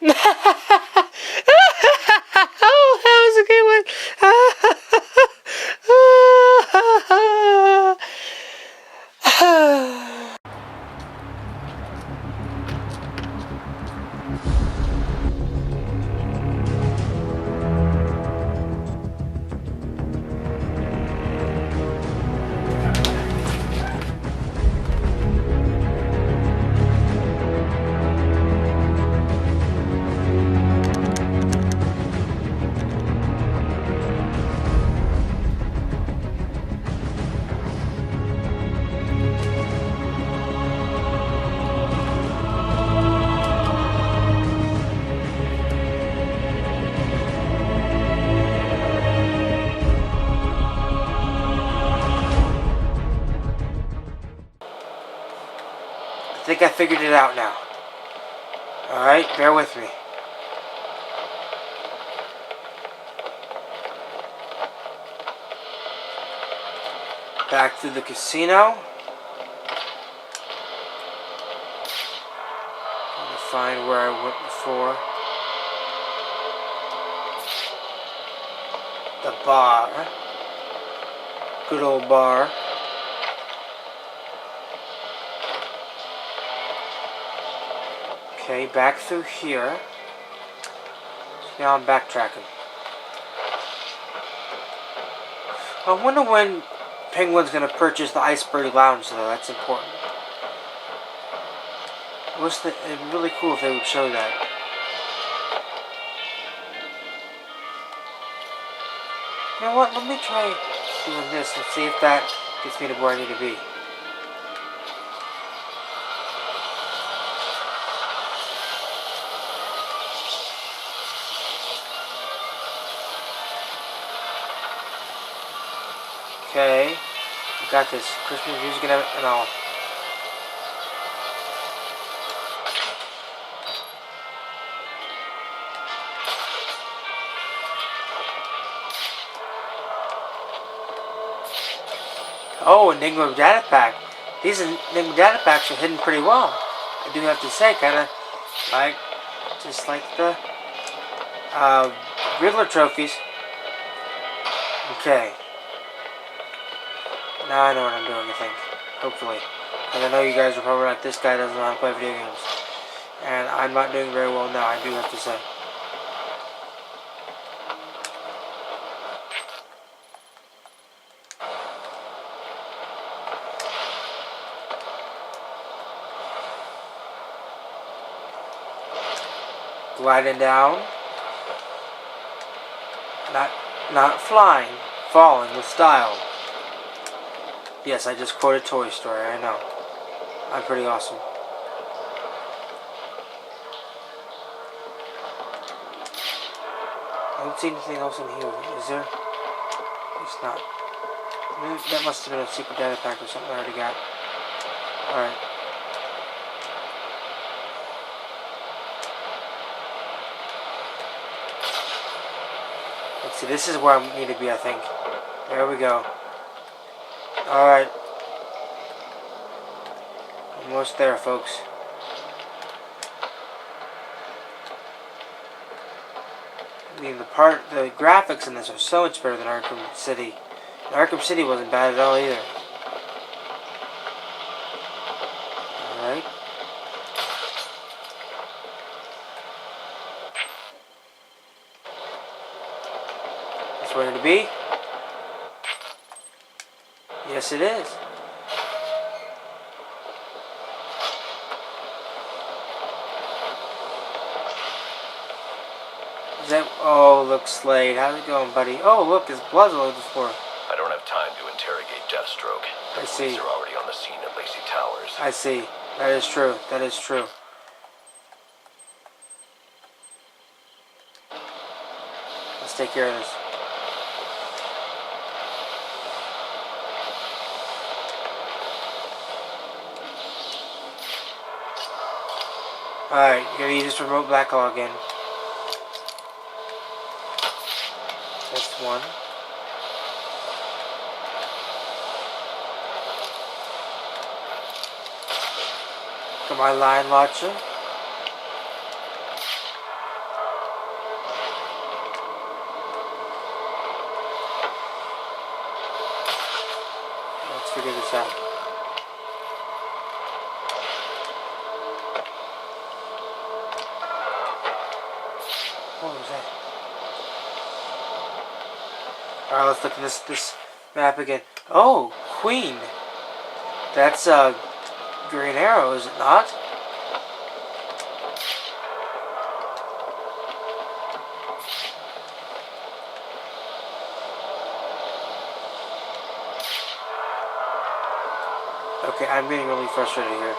Oh, that was a good one. I think I figured it out now. Alright, bear with me. Back to the casino. Trying to find where I went before. The bar. Good old bar. Okay, back through here. Now I'm backtracking. I wonder when Penguin's gonna purchase the Iceberg Lounge, though. That's important. It'd be really cool if they would show that. You know what? Let me try doing this and see if that gets me to where I need to be. Okay, we got this. Christmas music and all. Oh, Enigma Data Pack. These Enigma Data Packs are hidden pretty well. I do have to say, kind of like, just like the Riddler trophies. Okay. Now I know what I'm doing, I think. Hopefully. And I know you guys are probably like, this guy doesn't know how to play video games. And I'm not doing very well now, I do have to say. Gliding down. Not flying. Falling with style. Yes, I just quoted Toy Story, I know. I'm pretty awesome. I don't see anything else in here, is there? It's not. That must have been a secret data pack or something I already got. Alright. Let's see, this is where I need to be, I think. There we go. Alright. Almost there, folks. I mean, the graphics in this are so much better than Arkham City. And Arkham City wasn't bad at all either. Alright. That's where to be. Yes, it is. Is that? Oh, look, Slade. How's it going, buddy? Oh, look, his blood's all over the floor. I don't have time to interrogate Jesterz. I see. Police are already on the scene at Lacey Towers. I see. That is true. That is true. Let's take care of this. Alright, you gotta use this remote backlog again. That's one. Got my line launcher. figure this out. What was that? Alright, let's look at this map again. Oh, Queen. That's Green Arrow, is it not? Okay, I'm getting really frustrated here.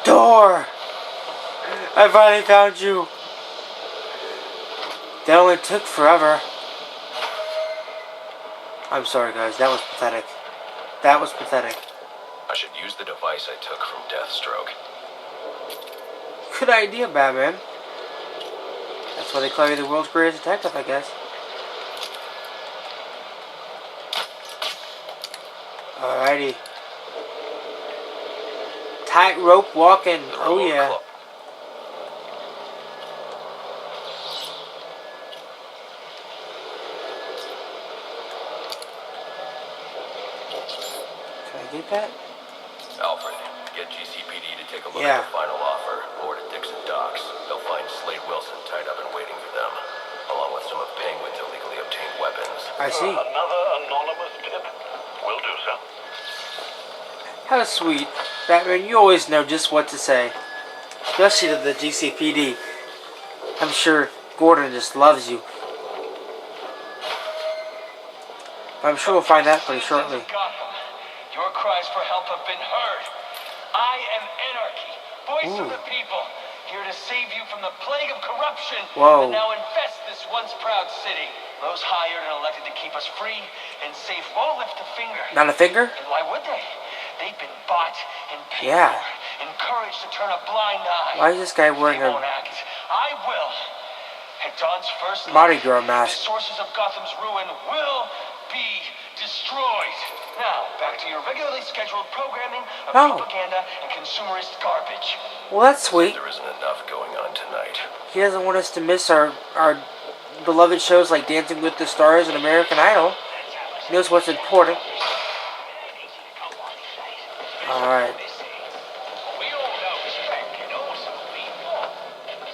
Door! I finally found you. That only took forever. I'm sorry, guys. That was pathetic. That was pathetic. I should use the device I took from Deathstroke. Good idea, Batman. That's why they call you the world's greatest detective, I guess. Alrighty. Tightrope walking. Oh yeah. Can I get that? Alfred, get GCPD to take a look Yeah. at the final offer. Board at Dixon Docks. They'll find Slade Wilson tied up and waiting for them, along with some of Penguin's illegally obtained weapons. I see. Another anonymous tip? Will do, sir. How sweet. Batman, you always know just what to say. Especially to the GCPD. I'm sure Gordon just loves you. I'm sure we'll find out pretty shortly. Gotham, your cries for help have been heard. I am Anarky, voice of the people, here to save you from the plague of corruption Whoa. that now infests this once proud city. Those hired and elected to keep us free and safe won't lift a finger. Not a finger? And why would they? They've been bought and paid Yeah. for, encouraged to turn a blind eye. Why is this guy wearing They won't a act. I will. At dawn's first Mardi light, Gras the mask? sources of Gotham's ruin will be destroyed. Now, back to your regularly scheduled programming of Oh. propaganda and consumerist garbage. Well, that's sweet. There isn't enough going on tonight. He doesn't want us to miss our beloved shows like Dancing with the Stars and American Idol. He knows what's important. Alright. We all know respect and also people.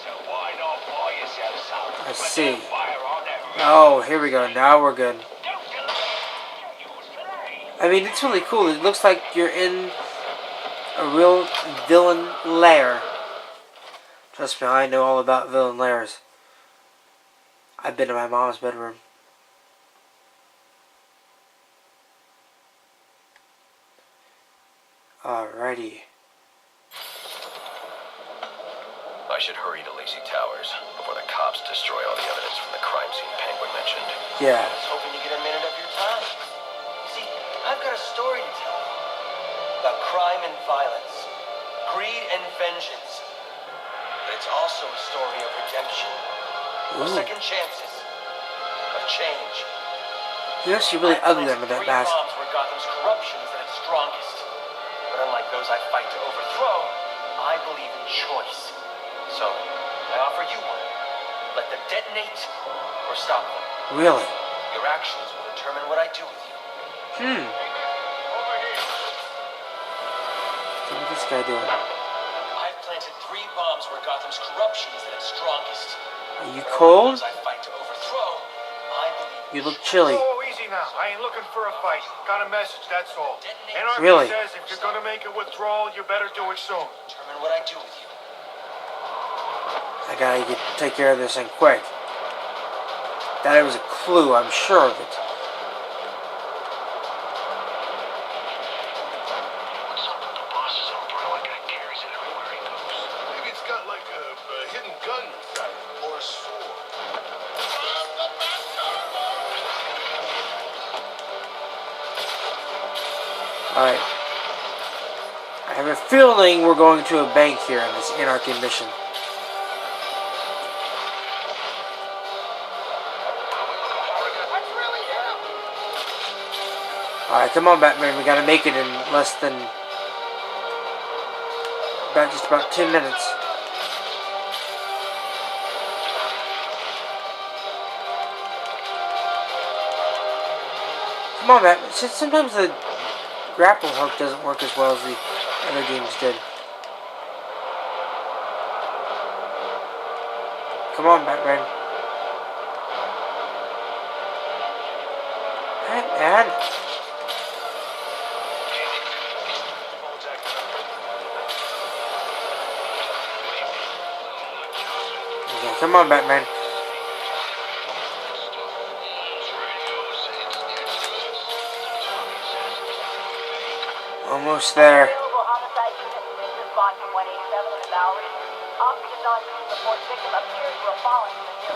So why not buy yourself some? I see. Fire on that Oh, here we go. Now we're good. Don't delay. Yours today. I mean, it's really cool. It looks like you're in a real villain lair. Trust me, I know all about villain lairs. I've been in my mom's bedroom. Alrighty. I should hurry to Lacey Towers before the cops destroy all the evidence from the crime scene Penguin mentioned. Yeah. I was hoping you get a minute of your time. See, I've got a story to tell you about crime and violence, greed and vengeance. But it's also a story of redemption, of Ooh. second chances, of change. He looks really I ugly under that planted mask. 3 bombs where Gotham's corruption is at its strongest. But unlike those I fight to overthrow, I believe in choice. So, I offer you one. Let them detonate or stop them. Really? Your actions will determine what I do with you. Hmm. Over here. What's this guy doing? I've planted Gotham's corruption is at its strongest. Are you cold? I fight to overthrow. I believe. You look chilly. Oh, easy now. I ain't looking for a fight. Got a message, that's all. Anarky Really? says if you're gonna make a withdrawal, you better do it soon. Determine what I do with you. I gotta take care of this thing quick. That was a clue, I'm sure of it. What's up with the boss's umbrella guy carries it everywhere he goes? Maybe it's got like a hidden gun inside it, or a sword. Alright. I have a feeling we're going to a bank here in this Anarky mission. Alright, come on, Batman. We gotta make it in less than... just about 10 minutes. Come on, Batman. Sometimes the grapple hook doesn't work as well as the other games did. Come on, Batman. Batman. Okay, come on, Batman. Almost there.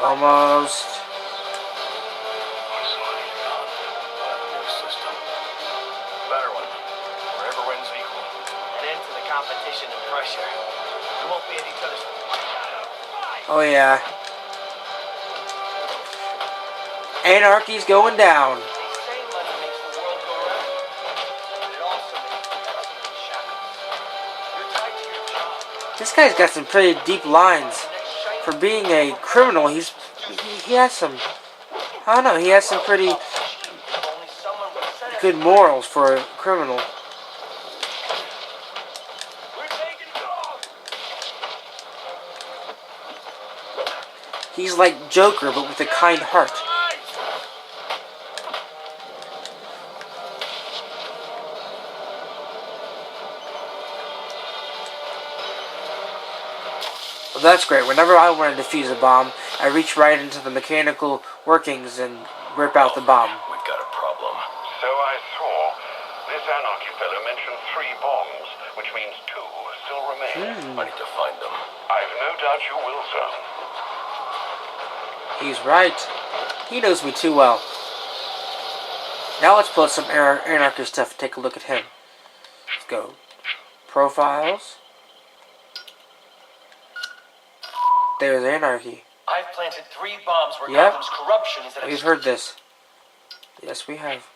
Almost. Better one. Where everyone's equal. An end to the competition and pressure. We won't be at each other's. Oh yeah. Anarchy's going down. They say money makes the world go round, but it also makes the person in shackles. You're tied to your job. This guy's got some pretty deep lines. For being a criminal, he has some, I don't know, he has some pretty Only someone with sense. good morals for a criminal. We're taking dog. He's like Joker, but with a kind heart. Well, that's great. Whenever I want to defuse a bomb, I reach right into the mechanical workings and rip out the bomb. We've got a problem. So I saw. This Anarky fellow mentioned 3 bombs, which means 2 still remain. I need to find them. I've no doubt you will, sir. He's right. He knows me too well. Now let's pull up some Anarchy stuff and take a look at him. Let's go. Profiles. There's Anarky. I've planted 3 bombs where Yep. Gotham's corruption is at its. We've heard this. Yes, we have.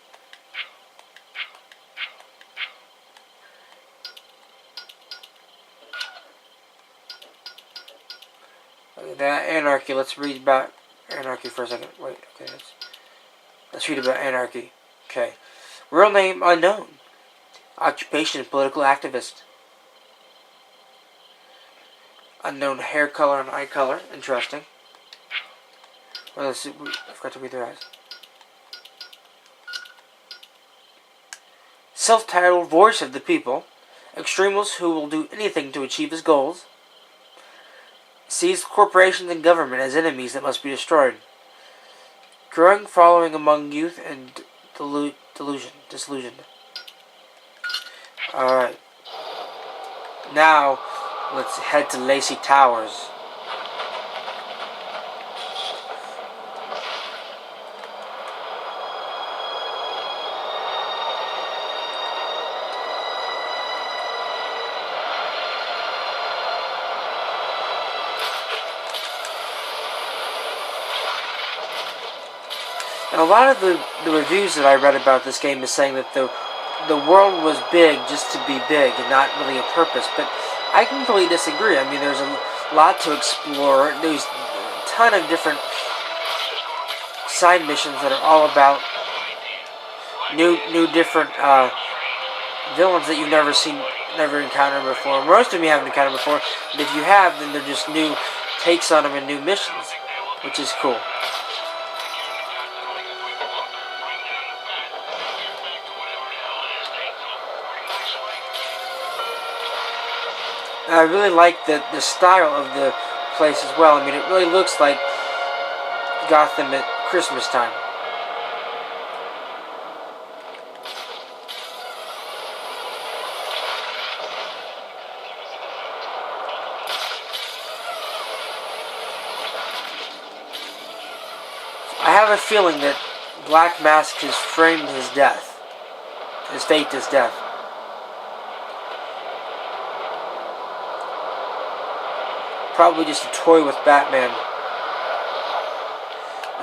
Okay, that Anarky. Let's read about Anarky for a second. Wait, okay. Let's read about Anarky. Okay. Real name unknown. Occupation political activist. Unknown hair color and eye color. Interesting. Well, let's see. I forgot to read their eyes. Self-titled voice of the people. Extremist who will do anything to achieve his goals. Sees corporations and government as enemies that must be destroyed. Growing following among youth and disillusioned. Alright. Now, let's head to Lacey Towers. And a lot of the reviews that I read about this game is saying that the world was big just to be big and not really a purpose. But I completely disagree. I mean, there's a lot to explore. There's a ton of different side missions that are all about new different villains that you've never encountered before. Most of them you haven't encountered before, and if you have, then they're just new takes on them and new missions, which is cool. And I really like the style of the place as well. I mean, it really looks like Gotham at Christmas time. I have a feeling that Black Mask has framed his death. Has faked his death. Probably just a toy with Batman.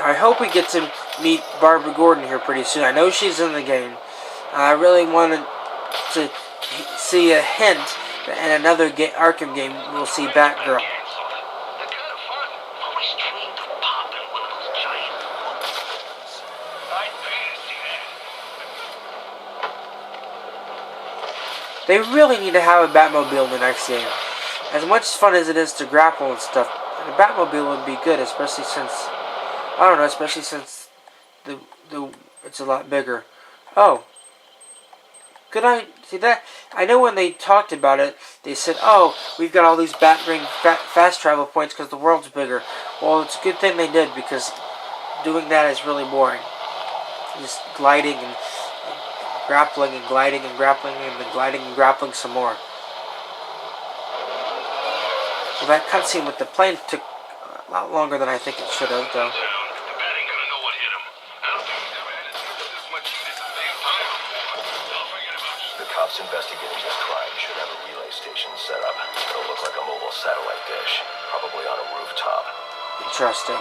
I hope we get to meet Barbara Gordon here pretty soon. I know she's in the game. I really wanted to see a hint that in another Arkham game we'll see Batgirl. They really need to have a Batmobile in the next game. As much fun as it is to grapple and stuff, the Batmobile would be good, especially since the it's a lot bigger. Oh, could I see that? I know when they talked about it, they said, "Oh, we've got all these Batring fast travel points because the world's bigger." Well, it's a good thing they did, because doing that is really boring. Just gliding and grappling and gliding and grappling and then gliding and grappling some more. Well, that cutscene with the plane took a lot longer than I think it should have, though. The cops investigating this crime should have a relay station set up. It'll look like a mobile satellite dish, probably on a rooftop. Interesting.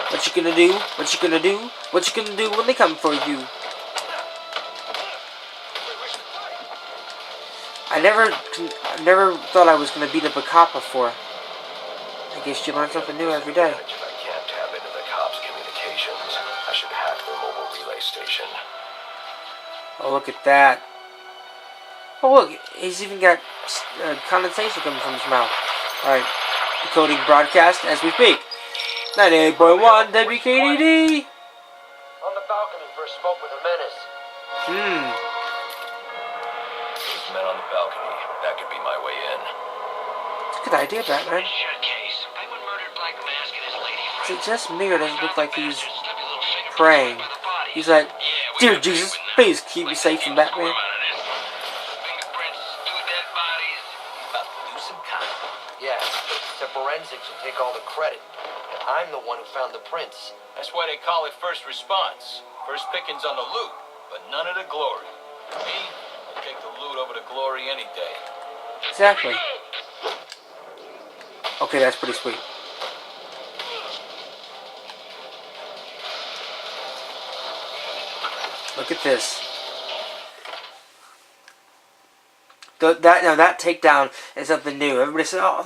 What you gonna do? What you gonna do? What you gonna do when they come for you? I never thought I was gonna beat up a cop before. I guess you learn something new every day. If I can't tap into the cops' communications, I should hack their mobile relay station. Oh, look at that. Oh, look, he's even got condensation coming from his mouth. Alright, decoding broadcast as we speak. 98.1 WKDD! On the balcony for a smoke with a menace. There's men on the balcony. That could be my way in. It's a good idea, Batman. Is it just me or does it look like he's praying? He's like, "Dear Jesus, please keep me safe from Batman." Yeah, the forensics will take all the credit. And I'm the one who found the prints. That's why they call it first response. First pickings on the loot, but none of the glory. Me, I'll take the loot over the glory any day. Exactly. Okay, that's pretty sweet. Look at this. That takedown is something new. Everybody said, "Oh,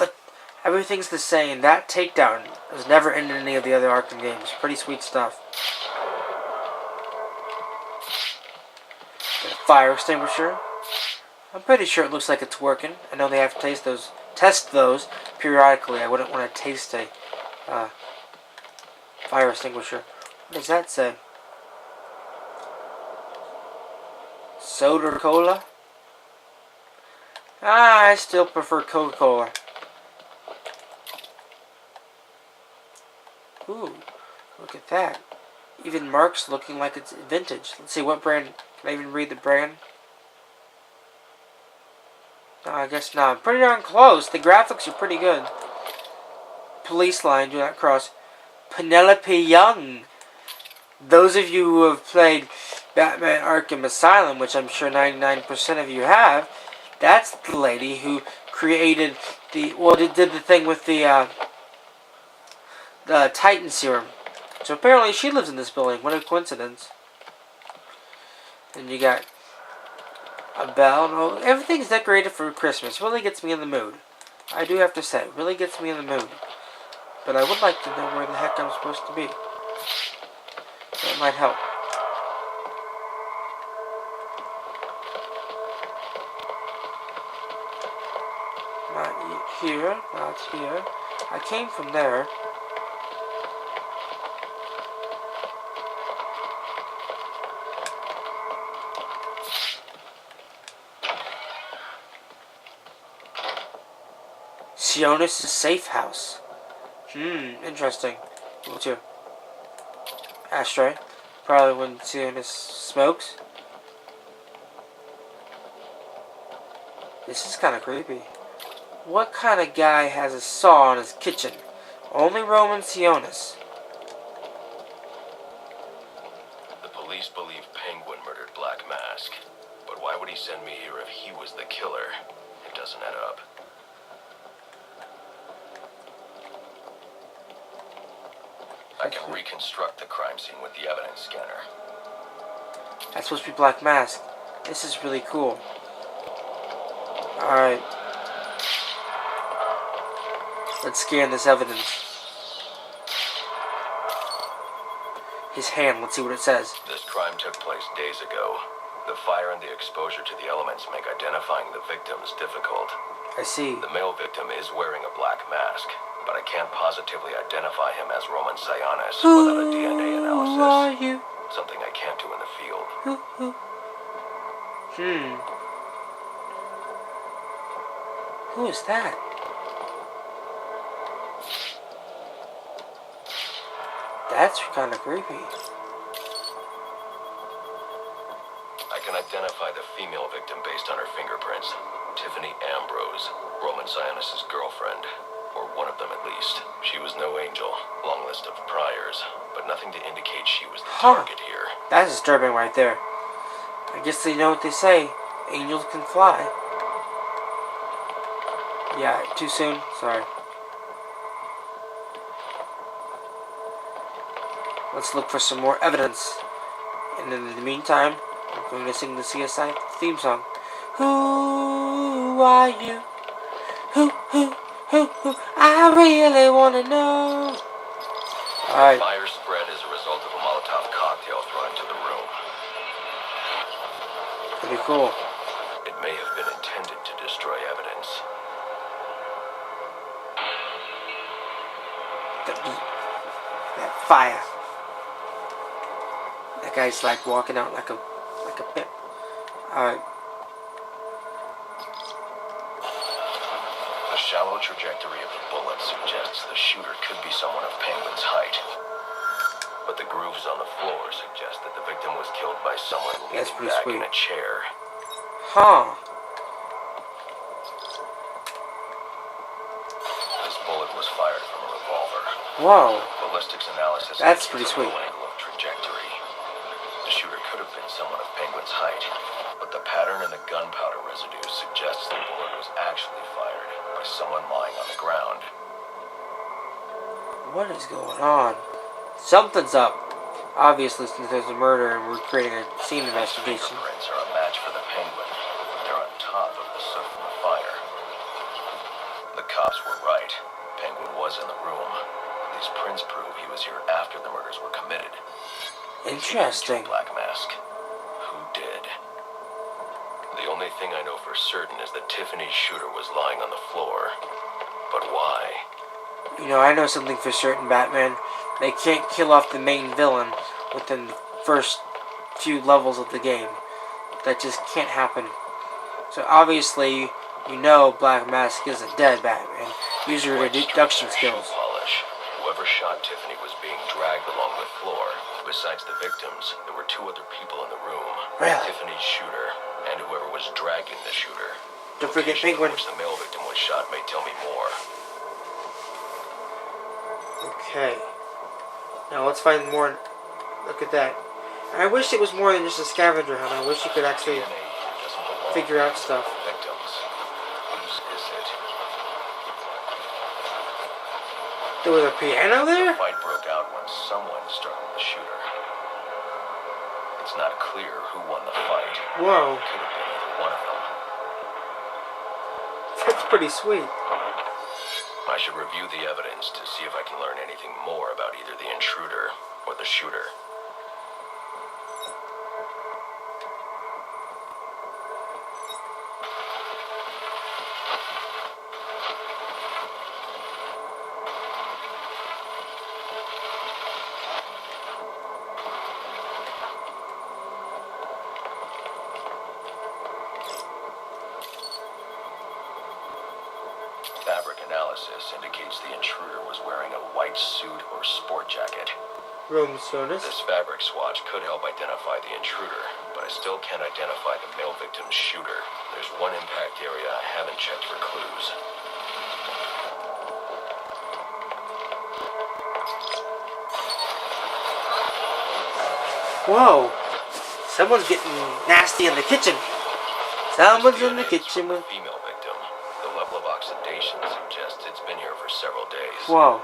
everything's the same." That takedown was never in any of the other Arkham games. Pretty sweet stuff. Got a fire extinguisher. I'm pretty sure it looks like it's working. I know they have to test those periodically. I wouldn't want to taste a fire extinguisher. What does that say? Soda Cola? I still prefer Coca-Cola. Ooh, look at that. Even Mark's looking like it's vintage. Let's see, what brand? Can I even read the brand? No, I guess not. Pretty darn close. The graphics are pretty good. Police line, do not cross. Penelope Young. Those of you who have played Batman Arkham Asylum, which I'm sure 99% of you have, that's the lady who created did the thing with the Titan serum. So apparently she lives in this building. What a coincidence. And you got A bell. No, everything's decorated for Christmas. Really gets me in the mood. I do have to say, it really gets me in the mood. But I would like to know where the heck I'm supposed to be. That might help. Not here, not here. I came from there. Sionis' safe house. Interesting. Me too. Ashtray. Probably when Sionis smokes. This is kind of creepy. What kind of guy has a saw in his kitchen? Only Roman Sionis. The police believe Penguin murdered Black Mask. But why would he send me here if he was the killer? It doesn't add up. I can reconstruct the crime scene with the evidence scanner. That's supposed to be Black Mask. This is really cool. Alright. Let's scan this evidence. His hand, let's see what it says. This crime took place days ago. The fire and the exposure to the elements make identifying the victims difficult. I see. The male victim is wearing a black mask, but I can't positively identify him as Roman Sionis without a DNA analysis. Who are you? Something I can't do in the field. Who is that? That's kind of creepy. I can identify the female victim based on her fingerprints. Tiffany Ambrose, Roman Sionis' girlfriend. Or one of them at least. She was no angel. Long list of priors. But nothing to indicate she was the target here. That's disturbing right there. I guess they know what they say. Angels can fly. Yeah, too soon? Sorry. Let's look for some more evidence. And in the meantime, I'm going to sing the CSI theme song. Who are you? Who? I really want to know. Alright. Fire spread as a result of a Molotov cocktail thrown into the room. Pretty cool. It may have been intended to destroy evidence. That fire. That guy's like walking out like a pimp. Alright. The shallow trajectory of the bullet suggests the shooter could be someone of Penguin's height. But the grooves on the floor suggest that the victim was killed by someone leaning back in a chair. Huh. This bullet was fired from a revolver. Whoa. Ballistics analysis That's pretty sweet. low angle of trajectory. The shooter could have been someone of Penguin's height, but the pattern in the gunpowder residue suggests the bullet was actually fired by someone lying on the ground. What is going on? Something's up. Obviously, since there's a murder and we're creating a scene investigation. Fingerprints are a match for the Penguin. They're on top of the soot from the fire. The cops were right. Penguin was in the room. These prints prove he was here after the murders were committed. Interesting. Black Mask. Who did? The only thing I know for certain is that Tiffany's shooter was lying on the floor. But why? You know, I know something for certain, Batman. They can't kill off the main villain within the first few levels of the game. That just can't happen. So obviously, you know Black Mask isn't dead, Batman. Use your deduction skills. Polish. Whoever shot Tiffany was being dragged along the floor. Besides the victims, there were two other people in the room. Really? Tiffany's shooter and whoever was dragging the shooter. Don't forget Location Penguin. in which the male victim was shot may tell me more. Okay. Now let's find more. Look at that. I wish it was more than just a scavenger hunt. I wish you could actually DNA doesn't belong figure out stuff. to victims. Whose is it? There was a piano there? The fight broke out when someone startled the shooter. It's not clear who won the fight. Whoa. Could have been either one pretty sweet. I should review the evidence to see if I can learn anything more about either the intruder or the shooter. Fabric analysis indicates the intruder was wearing a white suit or sport jacket. Room sodas. This fabric swatch could help identify the intruder, but I still can't identify the male victim's shooter. There's one impact area I haven't checked for clues. Whoa! Someone's getting nasty in the kitchen. Someone's in the kitchen with... Female victim. The level of oxidation suggests it's been here for several days. Whoa.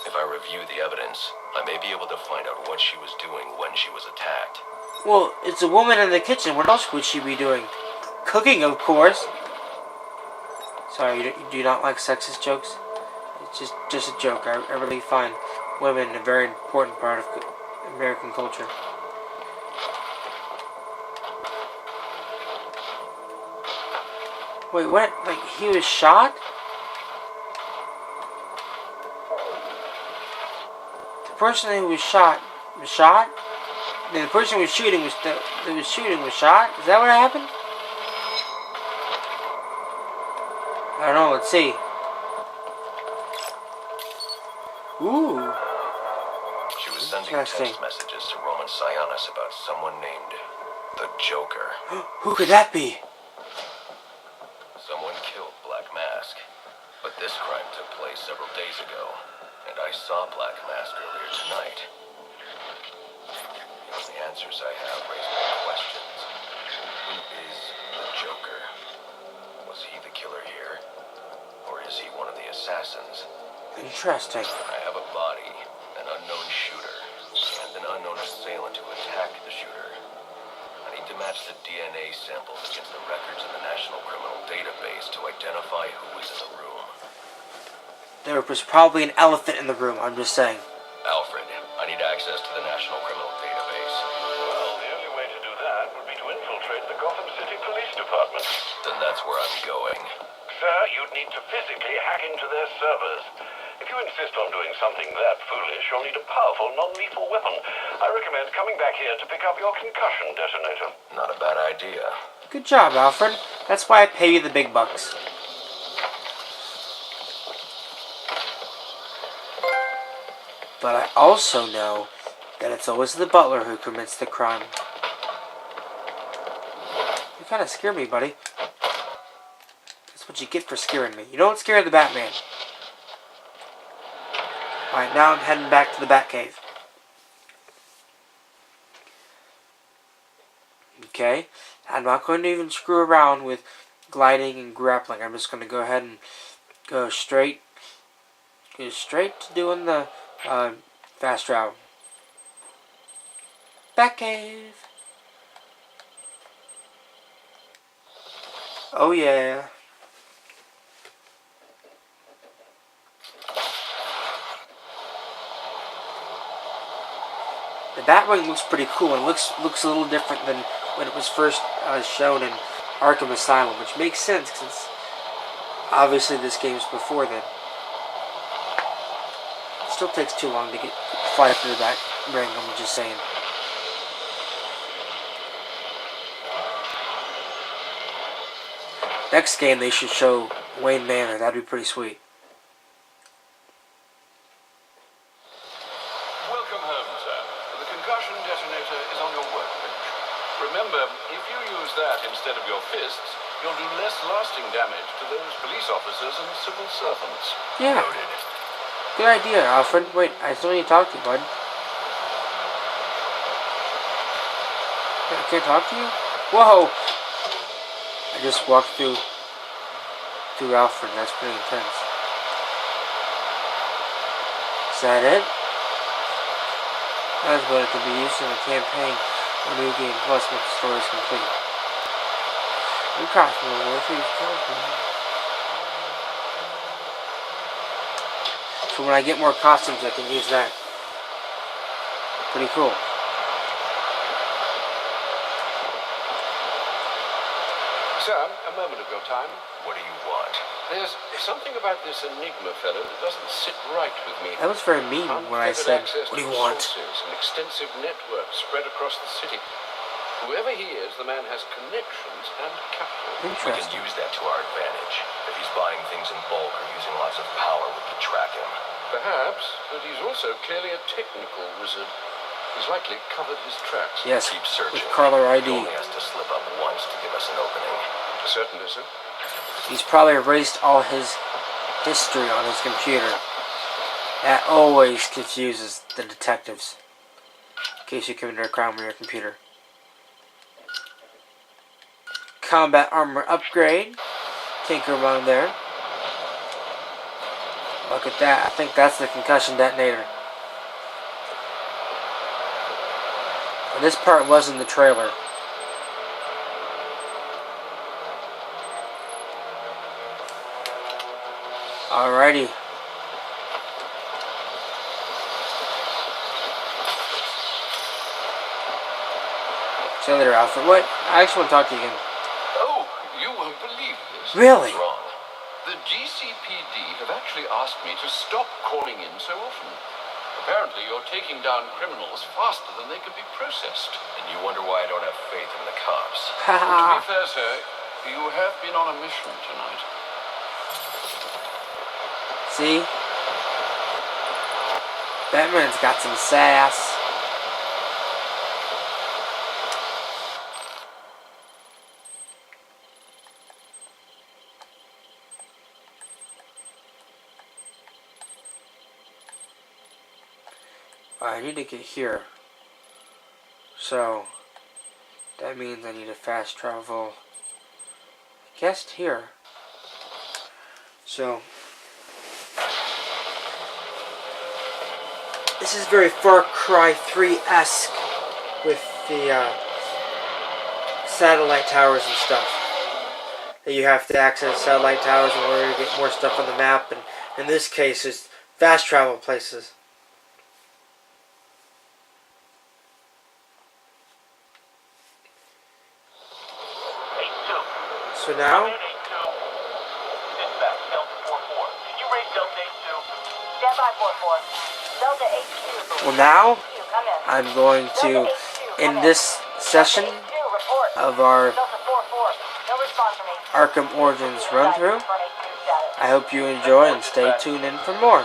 If I review the evidence, I may be able to find out what she was doing when she was attacked. Well, it's a woman in the kitchen. What else would she be doing? Cooking, of course. Sorry, you do not like sexist jokes? It's just a joke. I really find women a very important part of American culture. Wait, what? Like, he was shot? The person who was shot was shot? The person who was shooting was shot? Is that what happened? I don't know, let's see. Ooh. She was sending text messages to Roman Sionis about someone named the Joker. Who could that be? Someone killed Black Mask, but this crime took place several days ago, and I saw Black Mask earlier tonight. The only answers I have raise more questions. Who is the Joker? Was he the killer here? Or is he one of the assassins? Interesting. I have a body, an unknown shooter, and an unknown assailant who attacked the shooter. I need to match the DNA samples against the records in the National Criminal Database to identify who was in the room. There was probably an elephant in the room, I'm just saying. Alfred, I need access to the National Criminal Database. Well, the only way to do that would be to infiltrate the Gotham City Police Department. Then that's where I'm going. Sir, you'd need to physically hack into their servers. If you insist on doing something that foolish, you'll need a powerful, non-lethal weapon. I recommend coming back here to pick up your concussion detonator. Not a bad idea. Good job, Alfred. That's why I pay you the big bucks. But I also know that it's always the butler who commits the crime. You kind of scare me, buddy. That's what you get for scaring me. You don't scare the Batman. Alright, now I'm heading back to the Batcave. Okay, I'm not going to even screw around with gliding and grappling. I'm just going to go ahead and go straight to doing the fast travel. Batcave. Oh yeah. The Batwing looks pretty cool and looks a little different than when it was first shown in Arkham Asylum, which makes sense since obviously this game's before then. It still takes too long to fly up to the back ring, I'm just saying. Next game they should show Wayne Manor, that'd be pretty sweet. Welcome home, sir. The concussion detonator is on your workbench. Remember, if you use that instead of your fists, you'll do less lasting damage to those police officers and civil servants. Yeah. Noted. Good idea, Alfred. Wait, I still need to talk to you, bud. I can't talk to you? Whoa! I just walked through Alfred. That's pretty intense. Is that it? That's what it can be used in a campaign or new game plus once the story is complete. New costume. So when I get more costumes, I can use that. Pretty cool. Sir, a moment of your time. What do you want? There's something about this Enigma fellow that doesn't sit right with me. That was very mean when I said, "What do you want?" An extensive network spread across the city. Whoever he is, the man has connections and capital. We can Interesting. use that to our advantage. If he's buying things in bulk or using lots of power, we can track him. Perhaps, but he's also clearly a technical wizard. He's likely covered his tracks. Yes, Keep searching. with caller He ID. only has to slip up once to give us an opening. Certainly, sir. He's probably erased all his history on his computer. That always confuses the detectives. In case you committed a crime on your computer. Combat armor upgrade. Tinker among there. Look at that. I think that's the concussion detonator. And this part was in the trailer. Alrighty. See you later, Alfred. What? I actually want to talk to you again. Oh, you won't believe this. Really? Wrong. The GCPD have actually asked me to stop calling in so often. Apparently, you're taking down criminals faster than they can be processed. And you wonder why I don't have faith in the cops. To be Haha. fair, sir, you have been on a mission tonight. See? Batman's got some sass. I need to get here. So, that means I need to fast travel. I guess here. So, this is very Far Cry 3-esque with the satellite towers and stuff. That you have to access satellite towers in order to get more stuff on the map, and in this case, it's fast travel places. So now, Dispatch, Delta 4-4. Can you raise Delta 8-2? Stand by 4-4. Delta 8-2. well now, Come in. I'm going to end this session Delta 8-2, report. of our Delta 4-4. No response from 8-2. Arkham Origins run through. Confirm 8-2 status. I hope you enjoy and stay tuned in for more.